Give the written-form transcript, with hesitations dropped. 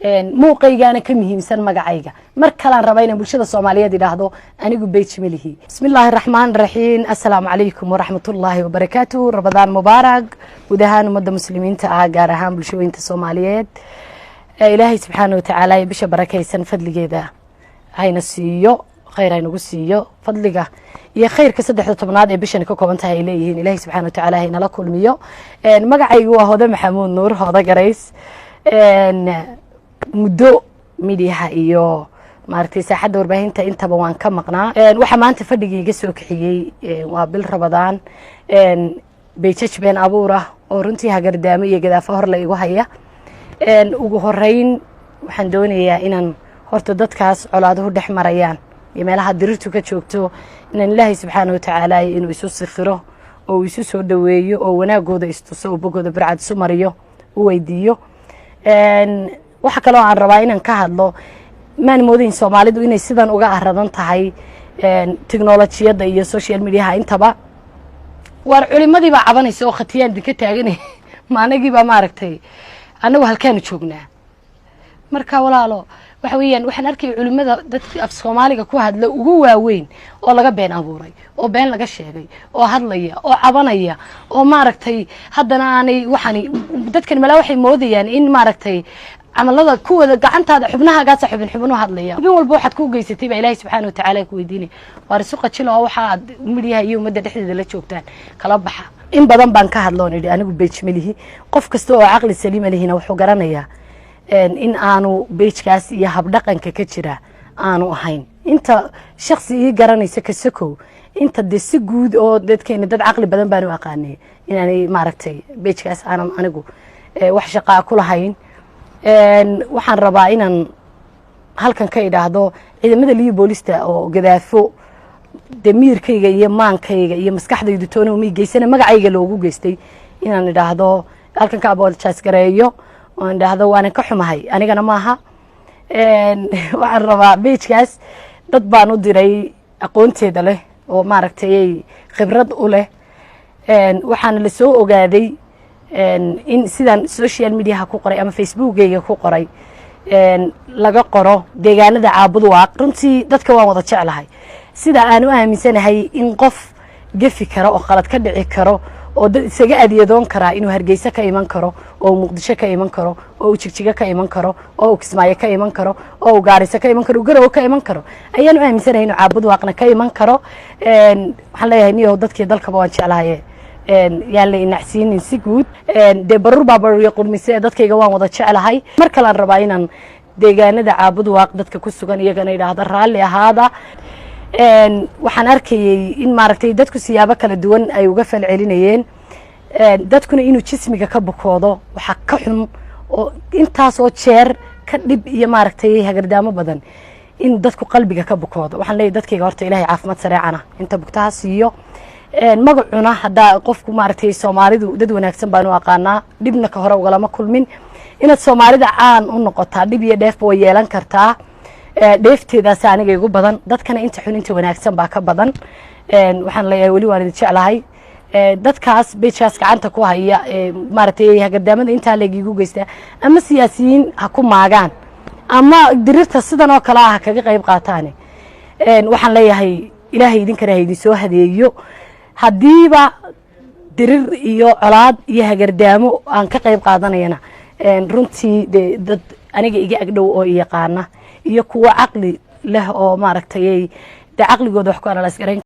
muuqaygaana ka muhiimsan magacayga mar kale aan rabaa inaan bulshada Soomaaliyeed idhaahdo anigu beej malihi bismillaahir rahmaanir rahiim assalaamu calaykum waraxmatullaahi wabarakaatuh rabadaan mubaarak gudahaan ummadda muslimiinta ah gaar ahaan bulshooyinka Soomaaliyeed ilaahay subxaanahu wa ta'aala bisha barakaysan fadligeeda hayna siiyo khayr aynagu siiyo fadliga iyo khayrka 13 ee bishan ka kooban tahay leeyihiin ilaahay subxaanahu wa ta'aala hayna la kulmiyo magacaygu waa Hooda Maxamuud Nuur Hooda Garays muddo midiyaha iyo maartay saaxadda warbaahinta intaba waan ka maqnaa waxa maanta fadhigayga soo kixiyay waa bil Rabadaan beejaj been abuura oo runtii hagardaamo iyo gadaafo hor la igu haya ugu horeyn waxaan doonayaa inaan horta dadkaas colaaduhu dhex marayaan iyo meelaha dirirtu ka joogto inaan ilaahay subxaanahu wa ta'aala inuu isu sikhiro oo isu soo dhaweeyo oo wanaagooda istuso oo bogooda barcad isu mariyo u weydiiyo waxa kale oo aan rabaa inaan ka hadlo maan moodin Soomaalidu inay sidan uga aradan tahay teknolojiyada iyo social media intaba war culimadii baa cabanayso oo khatiyaan dinka taagan maanagii baa maaragtay anagu halkaan joognaa marka walaalo waxa weeyaan waxaan arkay culimada dadka af Soomaaliga ku hadla ugu waaweyn oo laga been abuuray oo been laga sheegay oo hadlaya oo cabanaya oo maaragtay haddana aanay waxani dadkan malaa waxay moodayaan in maaragtay amalada kuwada gacantaada xubnahaaga xubnuhu hadlaya in walba waxaad ku geysatay baa Ilaahay subxaanahu wa ta'aala ku weydiinay war suqa jilo waxa midyaha iyo umada dhexdeeda la joogtaan kala baxa in badan baan ka hadloonay anigu beej malihi qof kasta oo aqli saliim lehina wuxuu garanayaa in aanu beejkaas iyo hab dhaqanka ka jira aanu ahayn inta shakhsi garanaysa ka sakow inta si guud oo dadkeena dad aqli badan baan u aqaanay inaanay maaragtay beejkaas aanan anigu wax shaqo ku lahayn waxaan rabaa inaan halkan ka idhaahdo ciidamada liyo boolista oo gadaafo damiirkayga iyo maankayga iyo maskaxdaydu toona uma geysana magacayga loogu geystay inaan idhaahdo halkan ka apologize gareeyo oo idhaahdo waan ka xumahay anigana maaha waxaan rabaa beejkaas dad baan u diray aqoonteeda leh oo maaragtay khibrad u leh waxaan la soo ogaaday in sidan social media ku qoray ama facebookayga ku qoray laga qoro deegaanada caabud waaq runtii dadka waan wada jeclahay sida aan u aaminsanahay in qof gafi karo oo qalad ka dhici karo oo dad isaga adeedoon kara inuu Hargeysa ka iman karo oo Muqdisho ka iman karo oo Jigjiga ka iman karo oo Kismaayo ka iman karo oo Gaarisa ka iman karo Garowe ka iman karo ayaan u aaminsanahay inuu caabud waaqna ka iman karo waxaan leeyahay niyo dadkii dalka waan jeclahay yaan la inacsiinin si guud de barur baabar qurmise dadkayga waan wada jeclahay mar kale aan rabaa inaan deegaanada caabud waaq dadka ku sugan iyagana idhaahdo raalli ahaada waxaan arkayay in maaragtay dadku siyaabo kala duwan ay uga falcelinayeen dadkuna inuu jismiga ka bukoodo waxa ka xun oo intaas oo jeer ka dib iyo maaragtay hagardaamo badan in dadku qalbiga ka bukoodo waxaan leeyahay dadkayga horta Ilaahay caafimaad sareecana inta bugtaha siiyo magacuna hada qofku maaragtay Soomaalidu dad wanaagsan baan u aqaanaa dibna ka hore uga lama kulmin inaad Soomaalida caan u noqotaa dib iyo dheef way yeelan kartaa dheefteedaas aniga igu badan dadkana inta xun inta wanaagsan baa ka badan waxaan leeyahay wali waan jeclahay dadkaas beejkaas gacanta ku haya maaragtay hagardaamada inta leegigu geysta ama siyaasiyiin ha ku maagaan ama dirirta sidan oo kala ah kaga qayb qaataan waxaan leeyahay Ilaahay idinkana idin soo hadeeyo hadiiba dirir iyo colaad iyo hagardaamo aan ka qayb qaadanayna runtii dad aniga iga agdhow oo yaqaana iyo kuwa aqli leh oo maaragtay caqligooda wax ku analyze gareyn